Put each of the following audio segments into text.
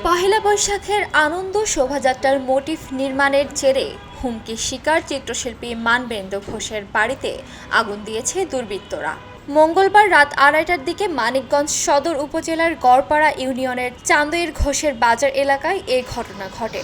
পহেলা বৈশাখের আনন্দ শোভাযাত্রার মোটিফ নির্মাণের জেরে হুমকির শিকার চিত্রশিল্পী মানবেন্দ্র ঘোষের বাড়িতে আগুন দিয়েছে দুর্বৃত্তরা। মঙ্গলবার রাত 2:30টার দিকে মানিকগঞ্জ সদর উপজেলার গড়পাড়া ইউনিয়নের চান্দইর ঘোষের বাজার এলাকায় এই ঘটনা ঘটে।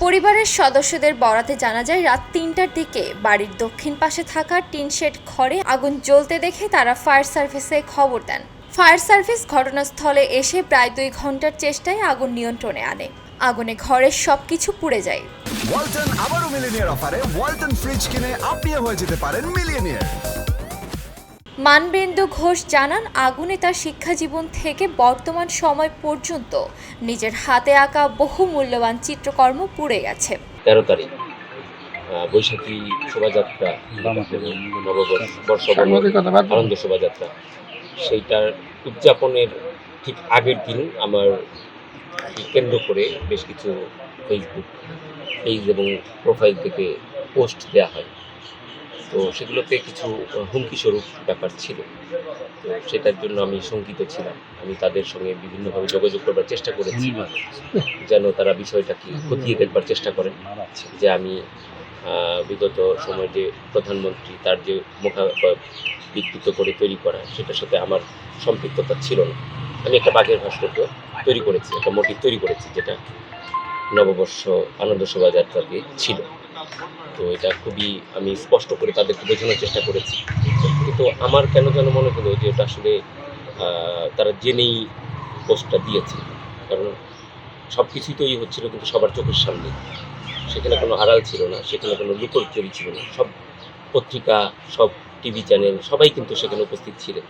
পরিবারের সদস্যদের বরাতে জানা যায়, রাত 3টার দিকে বাড়ির দক্ষিণ পাশে থাকা টিন শেড ঘরে আগুন জ্বলতে দেখে তারা ফায়ার সার্ভিসে খবর দেন। ফায়ার সার্ভিস ঘটনাস্থলে এসে প্রায় 2 ঘন্টার চেষ্টায় আগুন নিয়ন্ত্রণে আনে। আগুনে ঘরের সবকিছু পুড়ে যায়। ওয়ালটন আবারও মিলিয়নিয়ার অফারে ওয়ালটন ফ্রিজ কিনে আপনিও হয়ে যেতে পারেন মিলিয়নিয়ার। মানবেন্দ্র ঘোষ জানান, আগুনে তার শিক্ষাজীবন থেকে বর্তমান সময় পর্যন্ত নিজের হাতে আঁকা বহু মূল্যবান চিত্রকর্ম পুড়ে গেছে। 13 তারিখ বৈশাখী শোভাযাত্রা, নববর্ষ আনন্দ শোভাযাত্রা, সেইটার উদযাপনের ঠিক আগের দিন আমার কেন্দ্র করে বেশ কিছু ফেসবুক পেজ এবং প্রোফাইল থেকে পোস্ট দেওয়া হয়। তো সেগুলোতে কিছু হুমকিস্বরূপ ব্যাপার ছিল। তো সেটার জন্য আমি শঙ্কিত ছিলাম। আমি তাদের সঙ্গে বিভিন্নভাবে যোগাযোগ করবার চেষ্টা করেছি, যেন তারা বিষয়টাকে খতিয়ে দেখবার চেষ্টা করেন যে আমি বিগত সময় যে প্রধানমন্ত্রী তার যে বিকৃত করে তৈরি করা, সেটার সাথে আমার সম্পৃক্ততা ছিল না। আমি একটা বাঘের ভাস্কর্য তৈরি করেছি, একটা মোটিভ তৈরি করেছি, যেটা নববর্ষ আনন্দ শোভাযাত্রাতে ছিল। তো এটা খুবই আমি স্পষ্ট করে তাদেরকে বোঝানোর চেষ্টা করেছি, কিন্তু আমার কেন যেন মনে হলো যে এটা আসলে তারা জেনেই পোস্টটা দিয়েছে। কারণ সব কিছুই তৈরি হচ্ছিল কিন্তু সবার চোখের সামনে, সেখানে কোনো আড়াল ছিল না, সেখানে কোনো লুকোচুরি ছিল না। সব পত্রিকা, সব টিভি চ্যানেল সবাই কিন্তু সেখানে উপস্থিত ছিলেন,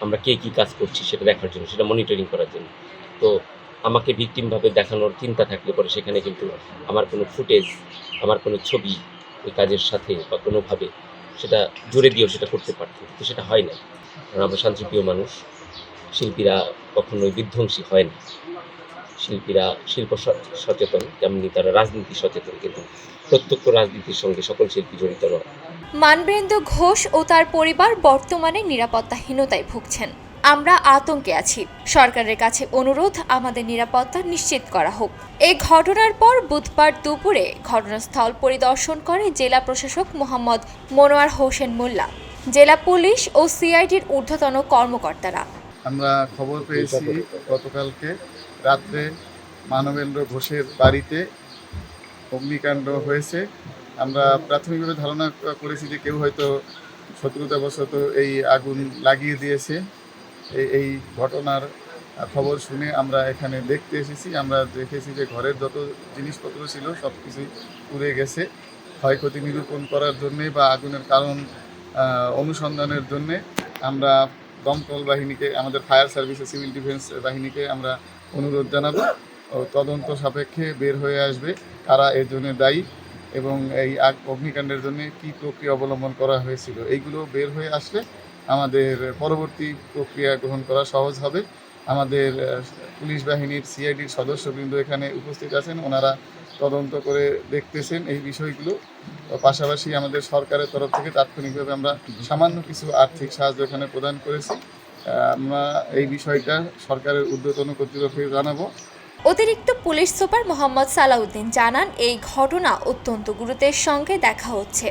আমরা কে কী কাজ করছি সেটা দেখার জন্য, সেটা মনিটরিং করার জন্য। তো আমাকে ভিকটিমভাবে দেখানোর চিন্তা থাকলে পরে সেখানে কিন্তু আমার কোনো ফুটেজ, আমার কোনো ছবি ওই কাজের সাথে বা কোনোভাবে সেটা জোরে দিয়েও সেটা করতে পারত, কিন্তু সেটা হয় না। কারণ আমরা শান্তিপ্রিয় মানুষ, শিল্পীরা কখনোই বিধ্বংসী হয় না। শিল্পীরা শিল্প সচেতন, তেমনি তারা রাজনীতি সচেতন, কিন্তু প্রত্যক্ষ রাজনীতির সঙ্গে সকল শিল্পী জড়িত নয়। মানবেন্দ্র ঘোষ ও তার পরিবার বর্তমানে নিরাপত্তাহীনতায় ভুগছেন। আমরা আতঙ্কে আছি। সরকারের কাছে অনুরোধ, আমাদের নিরাপত্তা নিশ্চিত করা হোক। এই ঘটনার পর বুধবার দুপুরে ঘটনাস্থল পরিদর্শন করে জেলা প্রশাসক মোহাম্মদ মনোয়ার হোসেন মোল্লা, জেলা পুলিশ ও সিআইডির ঊর্ধ্বতন কর্মকর্তারা। আমরা খবর পেয়েছি গতকালকে রাত্রে মানবেন্দ্র ঘোষের বাড়িতে অগ্নিকাণ্ড হয়েছে। আমরা প্রাথমিকভাবে ধারণা করেছি যে কেউ হয়তো শত্রুতাবশত এই আগুন লাগিয়ে দিয়েছে। এই ঘটনার খবর শুনে আমরা এখানে দেখতে এসেছি। আমরা দেখেছি যে ঘরের যত জিনিসপত্র ছিল সব কিছুই পুড়ে গেছে। ক্ষয়ক্ষতি নিরূপণ করার জন্যে বা আগুনের কারণ অনুসন্ধানের জন্যে আমরা দমকল বাহিনীকে, আমাদের ফায়ার সার্ভিস ও সিভিল ডিফেন্স বাহিনীকে আমরা অনুরোধ জানাবো। তদন্ত সাপেক্ষে বের হয়ে আসবে কারা এর জন্য দায়ী এবং এই অগ্নিকাণ্ডের জন্য কী প্রক্রিয়া অবলম্বন করা হয়েছিল। এইগুলো বের হয়ে আসলে আমাদের পরবর্তী প্রক্রিয়া গ্রহণ করা সহজ হবে। আমাদের পুলিশ বাহিনীর সিআইডির সদস্যবৃন্দ এখানে উপস্থিত আছেন, ওনারা তদন্ত করে দেখতেছেন এই বিষয়গুলো। পাশাপাশি আমাদের সরকারের তরফ থেকে তাৎক্ষণিকভাবে আমরা সামান্য কিছু আর্থিক সাহায্য এখানে প্রদান করেছি। আমরা এই বিষয়টা সরকারের ঊর্ধ্বতন কর্তৃপক্ষকে জানাবো। অতিরিক্ত পুলিশ সুপার মোহাম্মদ সালাউদ্দিন জানান, এই ঘটনা অত্যন্ত গুরুত্বের সঙ্গে দেখা হচ্ছে।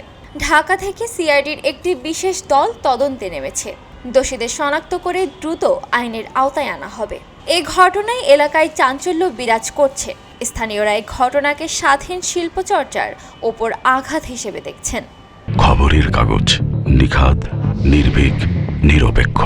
ঢাকা থেকে সিআইডির একটি বিশেষ দল তদন্তে নেমেছে। দোষীদের শনাক্ত করে দ্রুত আইনের আওতায় আনা হবে। এই ঘটনায় এলাকায় চাঞ্চল্য বিরাজ করছে। স্থানীয়রা এই ঘটনাকে স্বাধীন শিল্পচর্চার ওপর আঘাত হিসেবে দেখছেন। খবরের কাগজ, নিখাত, নির্ভীক, নিরপেক্ষ।